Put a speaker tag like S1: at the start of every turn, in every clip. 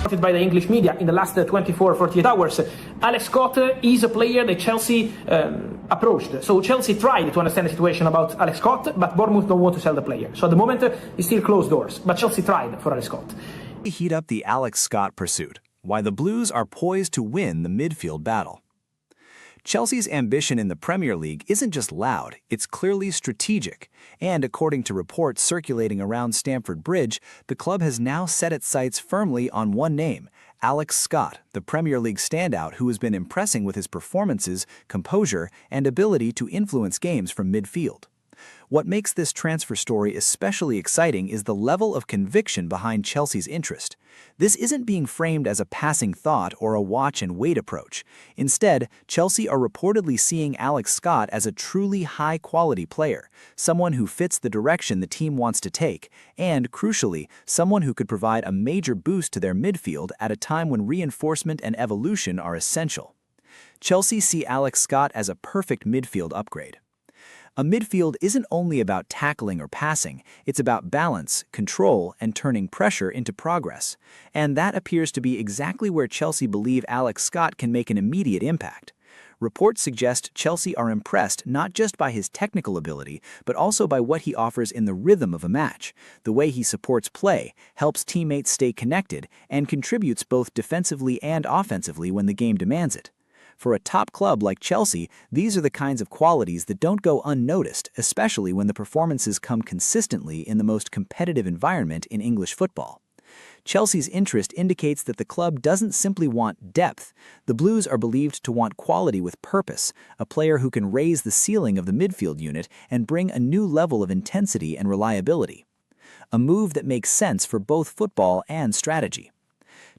S1: By the English media in the last 24-48 hours, Alex Scott is a player that Chelsea approached. So Chelsea tried to understand the situation about Alex Scott, but Bournemouth don't want to sell the player. So at the moment, it's still closed doors. But Chelsea tried for Alex Scott.
S2: Heat up the Alex Scott pursuit, why the Blues are poised to win the midfield battle. Chelsea's ambition in the Premier League isn't just loud, it's clearly strategic. And according to reports circulating around Stamford Bridge, the club has now set its sights firmly on one name, Alex Scott, the Premier League standout who has been impressing with his performances, composure, and ability to influence games from midfield. What makes this transfer story especially exciting is the level of conviction behind Chelsea's interest. This isn't being framed as a passing thought or a watch-and-wait approach. Instead, Chelsea are reportedly seeing Alex Scott as a truly high-quality player, someone who fits the direction the team wants to take, and, crucially, someone who could provide a major boost to their midfield at a time when reinforcement and evolution are essential. Chelsea see Alex Scott as a perfect midfield upgrade. A midfield isn't only about tackling or passing, it's about balance, control, and turning pressure into progress. And that appears to be exactly where Chelsea believe Alex Scott can make an immediate impact. Reports suggest Chelsea are impressed not just by his technical ability, but also by what he offers in the rhythm of a match, the way he supports play, helps teammates stay connected, and contributes both defensively and offensively when the game demands it. For a top club like Chelsea, these are the kinds of qualities that don't go unnoticed, especially when the performances come consistently in the most competitive environment in English football. Chelsea's interest indicates that the club doesn't simply want depth. The Blues are believed to want quality with purpose, a player who can raise the ceiling of the midfield unit and bring a new level of intensity and reliability. A move that makes sense for both football and strategy.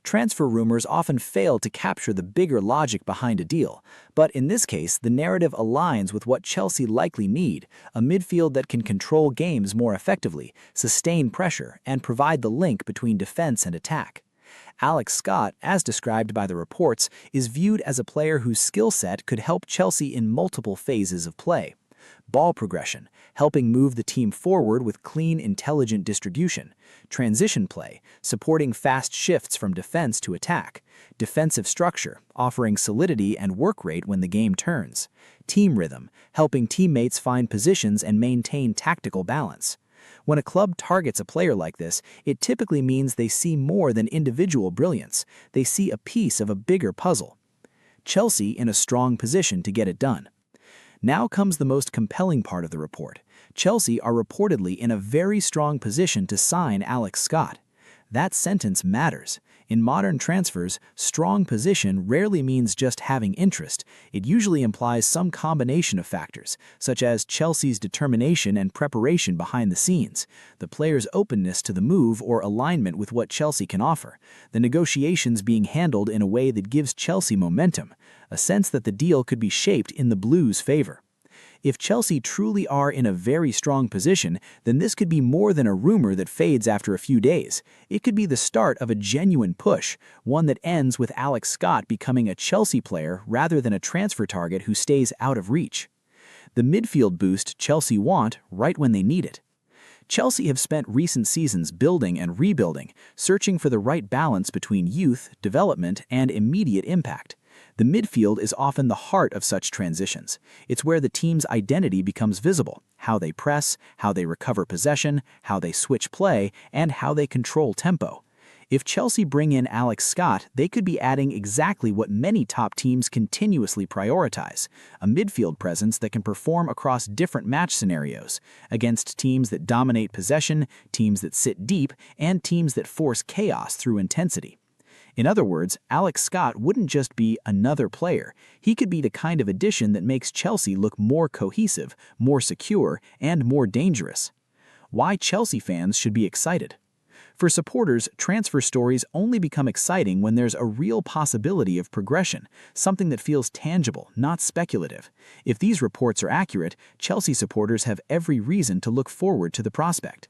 S2: Transfer rumors often fail to capture the bigger logic behind a deal, but in this case, the narrative aligns with what Chelsea likely need, a midfield that can control games more effectively, sustain pressure, and provide the link between defense and attack. Alex Scott, as described by the reports, is viewed as a player whose skill set could help Chelsea in multiple phases of play. Ball progression, helping move the team forward with clean, intelligent distribution. Transition play, supporting fast shifts from defense to attack. Defensive structure, offering solidity and work rate when the game turns. Team rhythm, helping teammates find positions and maintain tactical balance. When a club targets a player like this, it typically means they see more than individual brilliance. They see a piece of a bigger puzzle. Chelsea in a strong position to get it done. Now comes the most compelling part of the report. Chelsea are reportedly in a very strong position to sign Alex Scott. That sentence matters. In modern transfers, strong position rarely means just having interest. It usually implies some combination of factors, such as Chelsea's determination and preparation behind the scenes, the player's openness to the move or alignment with what Chelsea can offer, the negotiations being handled in a way that gives Chelsea momentum, a sense that the deal could be shaped in the Blues' favor. If Chelsea truly are in a very strong position, then this could be more than a rumor that fades after a few days. It could be the start of a genuine push, one that ends with Alex Scott becoming a Chelsea player rather than a transfer target who stays out of reach. The midfield boost Chelsea want right when they need it. Chelsea have spent recent seasons building and rebuilding, searching for the right balance between youth, development, and immediate impact. The midfield is often the heart of such transitions. It's where the team's identity becomes visible, how they press, how they recover possession, how they switch play, and how they control tempo. If Chelsea bring in Alex Scott, they could be adding exactly what many top teams continuously prioritize, a midfield presence that can perform across different match scenarios, against teams that dominate possession, teams that sit deep, and teams that force chaos through intensity. In other words, Alex Scott wouldn't just be another player. He could be the kind of addition that makes Chelsea look more cohesive, more secure, and more dangerous. Why Chelsea fans should be excited. For supporters, transfer stories only become exciting when there's a real possibility of progression, something that feels tangible, not speculative. If these reports are accurate, Chelsea supporters have every reason to look forward to the prospect.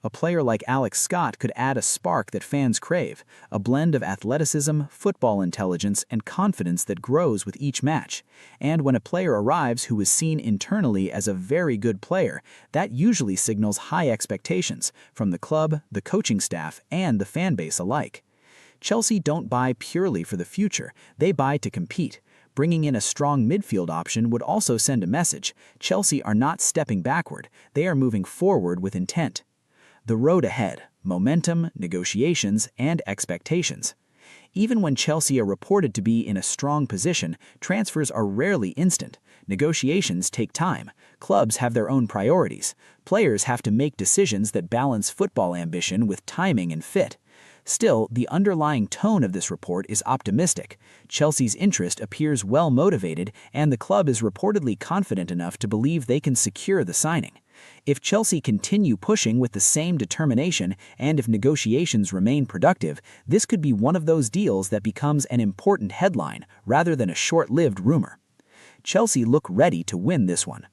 S2: A player like Alex Scott could add a spark that fans crave, a blend of athleticism, football intelligence, and confidence that grows with each match. And when a player arrives who is seen internally as a very good player, that usually signals high expectations from the club, the coaching staff, and the fan base alike. Chelsea don't buy purely for the future, they buy to compete. Bringing in a strong midfield option would also send a message. Chelsea are not stepping backward, they are moving forward with intent. The road ahead: momentum, negotiations, and expectations. Even when Chelsea are reported to be in a strong position, transfers are rarely instant. Negotiations take time. Clubs have their own priorities. Players have to make decisions that balance football ambition with timing and fit. Still, the underlying tone of this report is optimistic. Chelsea's interest appears well motivated, and the club is reportedly confident enough to believe they can secure the signing. If Chelsea continue pushing with the same determination, and if negotiations remain productive, this could be one of those deals that becomes an important headline rather than a short-lived rumor. Chelsea look ready to win this one.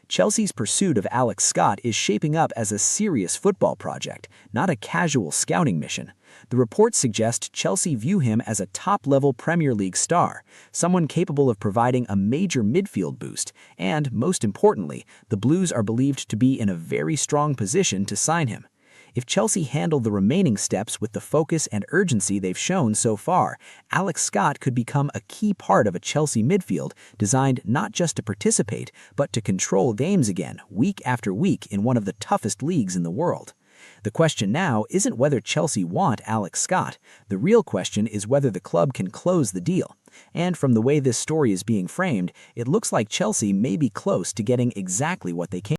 S2: Chelsea's pursuit of Alex Scott is shaping up as a serious football project, not a casual scouting mission. The reports suggest Chelsea view him as a top-level Premier League star, someone capable of providing a major midfield boost, and, most importantly, the Blues are believed to be in a very strong position to sign him. If Chelsea handle the remaining steps with the focus and urgency they've shown so far, Alex Scott could become a key part of a Chelsea midfield designed not just to participate, but to control games again, week after week in one of the toughest leagues in the world. The question now isn't whether Chelsea want Alex Scott. The real question is whether the club can close the deal. And from the way this story is being framed, it looks like Chelsea may be close to getting exactly what they came